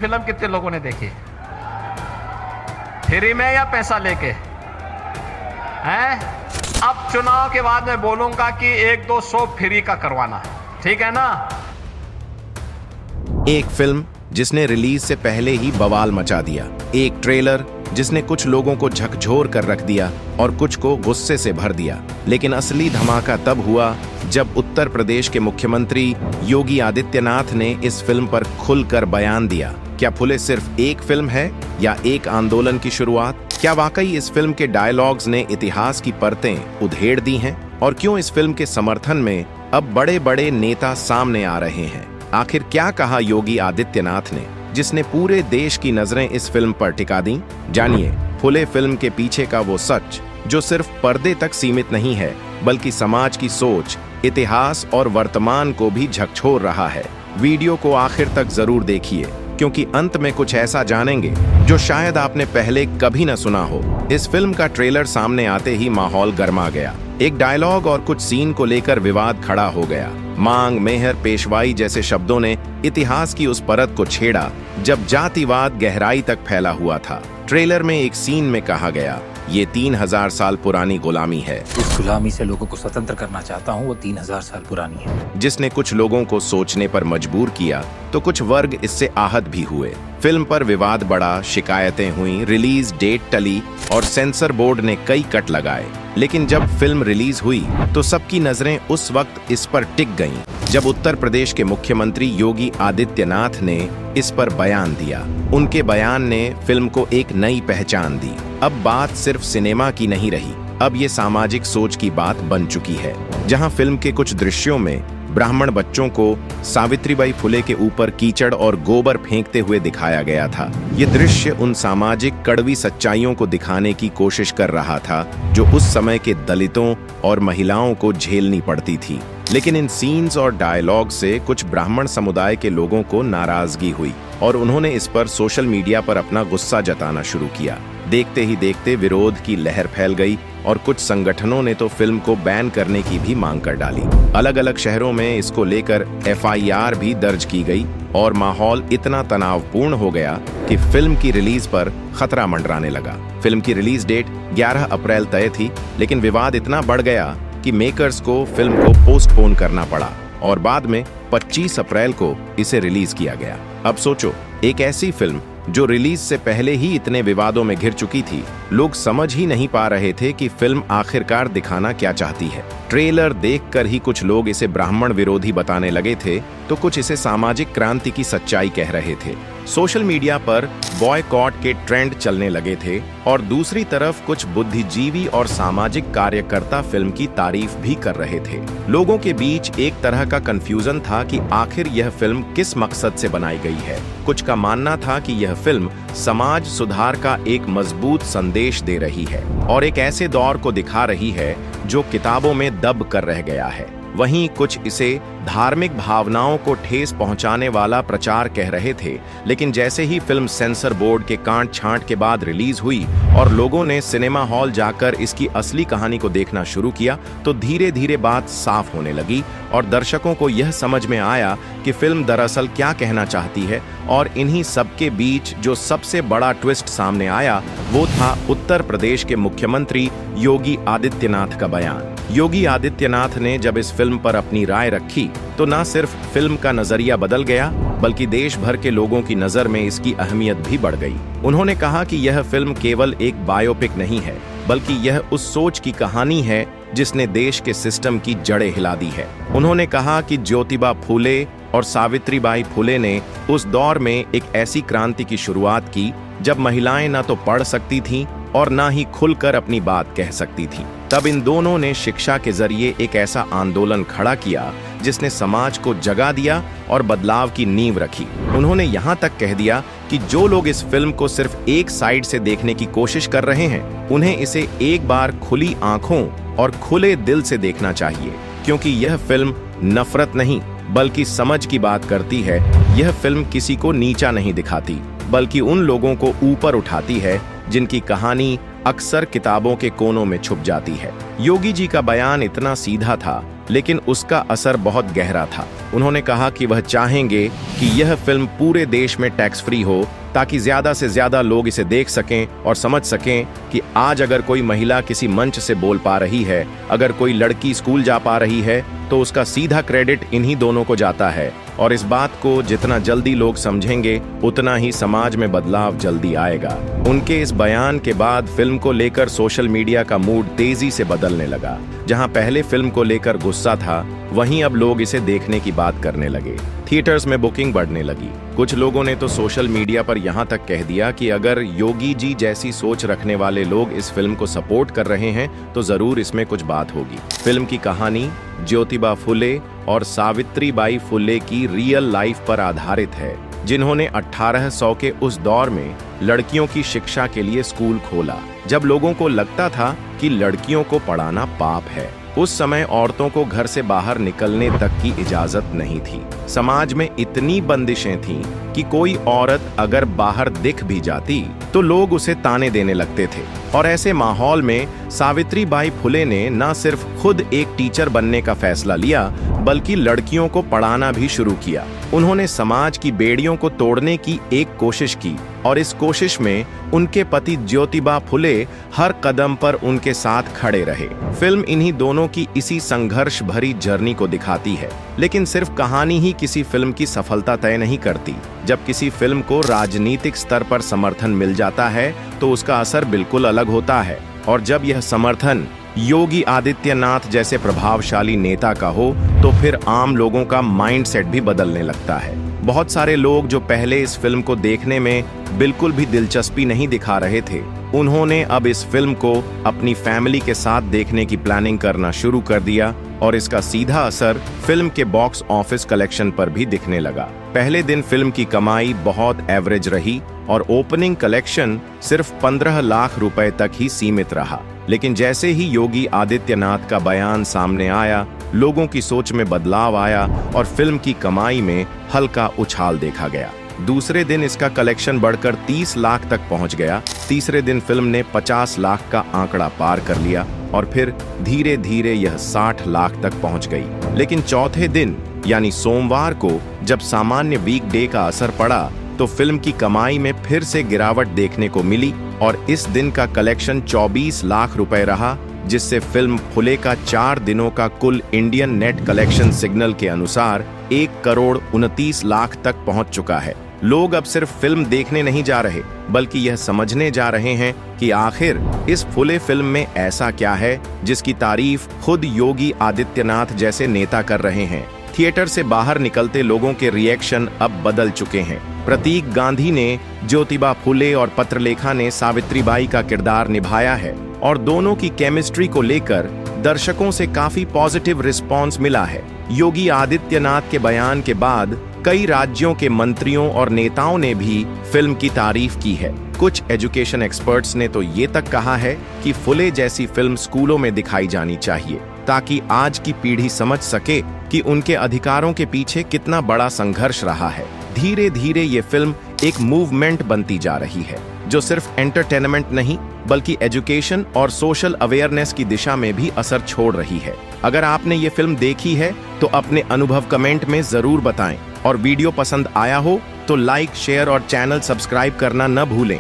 Film कितने लोगों ने देखी? फ्री में या पैसा लेके? हैं? अब चुनाव के बाद मैं बोलूंगा कि 1-2 शो फ्री का करवाना, ठीक है ना? एक फिल्म जिसने रिलीज से पहले ही बवाल मचा दिया, एक ट्रेलर जिसने कुछ लोगों को झकझोर कर रख दिया और कुछ को गुस्से से भर दिया। लेकिन असली धमाका तब हुआ जब उत्तर प्रदेश के मुख्यमंत्री योगी आदित्यनाथ ने इस फिल्म पर खुलकर बयान दिया। क्या फुले सिर्फ एक फिल्म है या एक आंदोलन की शुरुआत? क्या वाकई इस फिल्म के डायलॉग्स ने इतिहास की परतें उधेड़ दी हैं? और क्यों इस फिल्म के समर्थन में अब बड़े बड़े नेता सामने आ रहे हैं? आखिर क्या कहा योगी आदित्यनाथ ने जिसने पूरे देश की नजरें इस फिल्म पर टिका दी? जानिए फुले फिल्म के पीछे का वो सच जो सिर्फ पर्दे तक सीमित नहीं है बल्कि समाज की सोच, इतिहास और वर्तमान को भी झकझोर रहा है। वीडियो को आखिर तक जरूर देखिए क्योंकि अंत में कुछ ऐसा जानेंगे जो शायद आपने पहले कभी न सुना हो। इस फिल्म का ट्रेलर सामने आते ही माहौल गर्मा गया। एक डायलॉग और कुछ सीन को लेकर विवाद खड़ा हो गया। मांग, मेहर, पेशवाई जैसे शब्दों ने इतिहास की उस परत को छेड़ा जब जातिवाद गहराई तक फैला हुआ था। ट्रेलर में एक सीन में कहा गया, ये 3000 साल पुरानी गुलामी है। इस गुलामी से लोगों को स्वतंत्र करना चाहता हूँ, वो 3000 साल पुरानी है। जिसने कुछ लोगों को सोचने पर मजबूर किया तो कुछ वर्ग इससे आहत भी हुए। फिल्म पर विवाद बढ़ा, शिकायतें हुई, रिलीज डेट टली और सेंसर बोर्ड ने कई कट लगाए। लेकिन जब फिल्म रिलीज हुई तो सबकी नजरें उस वक्त इस पर टिक गईं जब उत्तर प्रदेश के मुख्यमंत्री योगी आदित्यनाथ ने इस पर बयान दिया। उनके बयान ने फिल्म को एक नई पहचान दी। अब बात सिर्फ सिनेमा की नहीं रही, अब ये सामाजिक सोच की बात बन चुकी है। जहां फिल्म के कुछ दृश्यों में ब्राह्मण बच्चों को सावित्रीबाई फुले के ऊपर कीचड़ और गोबर फेंकते हुए दिखाया गया था, ये दृश्य उन सामाजिक कड़वी सच्चाइयों को दिखाने की कोशिश कर रहा था जो उस समय के दलितों और महिलाओं को झेलनी पड़ती थी। लेकिन इन सीन्स और डायलॉग से कुछ ब्राह्मण समुदाय के लोगों को नाराजगी हुई और उन्होंने इस पर सोशल मीडिया पर अपना गुस्सा जताना शुरू किया। देखते ही देखते विरोध की लहर फैल गई और कुछ संगठनों ने तो फिल्म को बैन करने की भी मांग कर डाली। अलग अलग शहरों में इसको लेकर FIR भी दर्ज की गई और माहौल इतना तनावपूर्ण हो गया कि फिल्म की रिलीज पर खतरा मंडराने लगा। फिल्म की रिलीज डेट 11 अप्रैल तय थी, लेकिन विवाद इतना बढ़ गया कि मेकर्स को फिल्म को पोस्टपोन करना पड़ा और बाद में 25 अप्रैल को इसे रिलीज किया गया। अब सोचो, एक ऐसी फिल्म जो रिलीज से पहले ही इतने विवादों में घिर चुकी थी, लोग समझ ही नहीं पा रहे थे कि फिल्म आखिरकार दिखाना क्या चाहती है। ट्रेलर देखकर ही कुछ लोग इसे ब्राह्मण विरोधी बताने लगे थे तो कुछ इसे सामाजिक क्रांति की सच्चाई कह रहे थे। सोशल मीडिया पर बॉयकॉट के ट्रेंड चलने लगे थे और दूसरी तरफ कुछ बुद्धिजीवी और सामाजिक कार्यकर्ता फिल्म की तारीफ भी कर रहे थे। लोगों के बीच एक तरह का कंफ्यूजन था कि आखिर यह फिल्म किस मकसद से बनाई गई है। कुछ का मानना था कि यह फिल्म समाज सुधार का एक मजबूत संदेश दे रही है और एक ऐसे दौर को दिखा रही है जो किताबों में दब कर रह गया है। वहीं कुछ इसे धार्मिक भावनाओं को ठेस पहुंचाने वाला प्रचार कह रहे थे। लेकिन जैसे ही फिल्म सेंसर बोर्ड के कांट छांट के बाद रिलीज हुई और लोगों ने सिनेमा हॉल जाकर इसकी असली कहानी को देखना शुरू किया तो धीरे धीरे बात साफ होने लगी और दर्शकों को यह समझ में आया कि फिल्म दरअसल क्या कहना चाहती है। और इन्हीं सबके बीच जो सबसे बड़ा ट्विस्ट सामने आया वो था उत्तर प्रदेश के मुख्यमंत्री योगी आदित्यनाथ का बयान। योगी आदित्यनाथ ने जब इस फिल्म पर अपनी राय रखी तो न सिर्फ फिल्म का नजरिया बदल गया बल्कि देश भर के लोगों की नजर में इसकी अहमियत भी बढ़ गई। उन्होंने कहा कि यह फिल्म केवल एक बायोपिक नहीं है बल्कि यह उस सोच की कहानी है जिसने देश के सिस्टम की जड़ें हिला दी है। उन्होंने कहा कि ज्योतिबा फूले और सावित्रीबाई फुले ने उस दौर में एक ऐसी क्रांति की शुरुआत की जब महिलाएं न तो पढ़ सकती थीं और न ही खुलकर अपनी बात कह सकती थीं। तब इन दोनों ने शिक्षा के जरिए एक ऐसा आंदोलन खड़ा किया जिसने समाज को जगा दिया और बदलाव की नींव रखी। उन्होंने यहाँ तक कह दिया कि जो लोग इस फिल्म को सिर्फ एक साइड से देखने की कोशिश कर रहे हैं उन्हें इसे एक बार खुली आंखों और खुले दिल से देखना चाहिए, क्योंकि यह फिल्म नफरत नहीं बल्कि समझ की बात करती है। यह फिल्म किसी को नीचा नहीं दिखाती बल्कि उन लोगों को ऊपर उठाती है जिनकी कहानी अक्सर किताबों के कोनों में छुप जाती है। योगी जी का बयान इतना सीधा था लेकिन उसका असर बहुत गहरा था। उन्होंने कहा कि वह चाहेंगे कि यह फिल्म पूरे देश में टैक्स फ्री हो, ताकि ज्यादा से ज्यादा लोग इसे देख सकें और समझ सकें कि आज अगर कोई महिला किसी मंच से बोल पा रही है, अगर कोई लड़की स्कूल जा पा रही है, तो उसका सीधा क्रेडिट इन्हीं दोनों को जाता है। और इस बात को जितना जल्दी लोग समझेंगे, उतना ही समाज में बदलाव जल्दी आएगा। उनके इस बयान के बाद फिल्म को लेकर सोशल मीडिया का मूड तेजी से बदलने लगा। जहां पहले फिल्म को लेकर गुस्सा था, वहीं अब लोग इसे देखने की बात करने लगे। थिएटर्स में बुकिंग बढ़ने लगी। कुछ लोगों ने तो सोशल मीडिया पर यहां तक कह दिया कि अगर योगी जी जैसी सोच रखने वाले लोग इस फिल्म को सपोर्ट कर रहे हैं, तो जरूर इसमें कुछ बात होगी। फिल्म की कहानी ज्योतिबा फुले और सावित्रीबाई फुले की रियल लाइफ पर आधारित है, जिन्होंने 1800 के उस दौर में लड़कियों की शिक्षा के लिए स्कूल खोला, जब लोगों को लगता था कि लड़कियों को पढ़ाना पाप है। उस समय औरतों को घर से बाहर निकलने तक की इजाजत नहीं थी। समाज में इतनी बंदिशें थीं कि कोई औरत अगर बाहर दिख भी जाती तो लोग उसे ताने देने लगते थे। और ऐसे माहौल में सावित्रीबाई फुले ने न सिर्फ खुद एक टीचर बनने का फैसला लिया, बल्कि लड़कियों को पढ़ाना भी शुरू किया। उन्होंने समाज की बेड़ियों को तोड़ने की एक कोशिश की, और इस कोशिश में उनके पति ज्योतिबा फुले हर कदम पर उनके साथ खड़े रहे। फिल्म इन्हीं दोनों की इसी संघर्ष भरी जर्नी को दिखाती है। लेकिन सिर्फ कहानी ही किसी फिल्म की सफलता तय नहीं करती। जब किसी फिल्म को राजनीतिक स्तर पर समर्थन मिल जाता है, तो उसका असर बिल्कुल अलग होता है। और जब यह समर्थन योगी आदित्यनाथ जैसे प्रभावशाली नेता का हो, तो फिर आम लोगों का माइंडसेट भी बदलने लगता है। बहुत सारे लोग जो पहले इस फिल्म को देखने में बिल्कुल भी दिलचस्पी नहीं दिखा रहे थे, उन्होंने अब इस फिल्म को अपनी फैमिली के साथ देखने की प्लानिंग करना शुरू कर दिया, और इसका सीधा असर फिल्म के बॉक्स ऑफिस कलेक्शन पर भी दिखने लगा। पहले दिन फिल्म की कमाई बहुत एवरेज रही और ओपनिंग कलेक्शन सिर्फ 15 लाख रुपए तक ही सीमित रहा। लेकिन जैसे ही योगी आदित्यनाथ का बयान सामने आया, लोगों की सोच में बदलाव आया और फिल्म की कमाई में हल्का उछाल देखा गया। दूसरे दिन इसका कलेक्शन बढ़कर 30 लाख तक पहुंच गया। तीसरे दिन फिल्म ने 50 लाख का आंकड़ा पार कर लिया, और फिर धीरे धीरे यह 60 लाख तक पहुंच गई। लेकिन चौथे दिन यानी सोमवार को जब सामान्य वीकडे का असर पड़ा, तो फिल्म की कमाई में फिर से गिरावट देखने को मिली, और इस दिन का कलेक्शन 24 लाख रुपए रहा, जिससे फिल्म फुले का 4 दिनों का कुल इंडियन नेट कलेक्शन सिग्नल के अनुसार 1,29,00,000 तक पहुंच चुका है। लोग अब सिर्फ फिल्म देखने नहीं जा रहे, बल्कि यह समझने जा रहे हैं कि आखिर इस फुले फिल्म में ऐसा क्या है जिसकी तारीफ खुद योगी आदित्यनाथ जैसे नेता कर रहे हैं। थिएटर से बाहर निकलते लोगों के रिएक्शन अब बदल चुके हैं। प्रतीक गांधी ने ज्योतिबा फुले और पत्रलेखा ने सावित्रीबाई का किरदार निभाया है, और दोनों की केमिस्ट्री को लेकर दर्शकों से काफी पॉजिटिव रिस्पॉन्स मिला है। योगी आदित्यनाथ के बयान के बाद कई राज्यों के मंत्रियों और नेताओं ने भी फिल्म की तारीफ की है। कुछ एजुकेशन एक्सपर्ट्स ने तो ये तक कहा है कि फुले जैसी फिल्म स्कूलों में दिखाई जानी चाहिए, ताकि आज की पीढ़ी समझ सके कि उनके अधिकारों के पीछे कितना बड़ा संघर्ष रहा है। धीरे धीरे ये फिल्म एक मूवमेंट बनती जा रही है, जो सिर्फ एंटरटेनमेंट नहीं, बल्कि एजुकेशन और सोशल अवेयरनेस की दिशा में भी असर छोड़ रही है। अगर आपने ये फिल्म देखी है, तो अपने अनुभव कमेंट में जरूर बताएं, और वीडियो पसंद आया हो तो लाइक, शेयर और चैनल सब्सक्राइब करना न भूलें।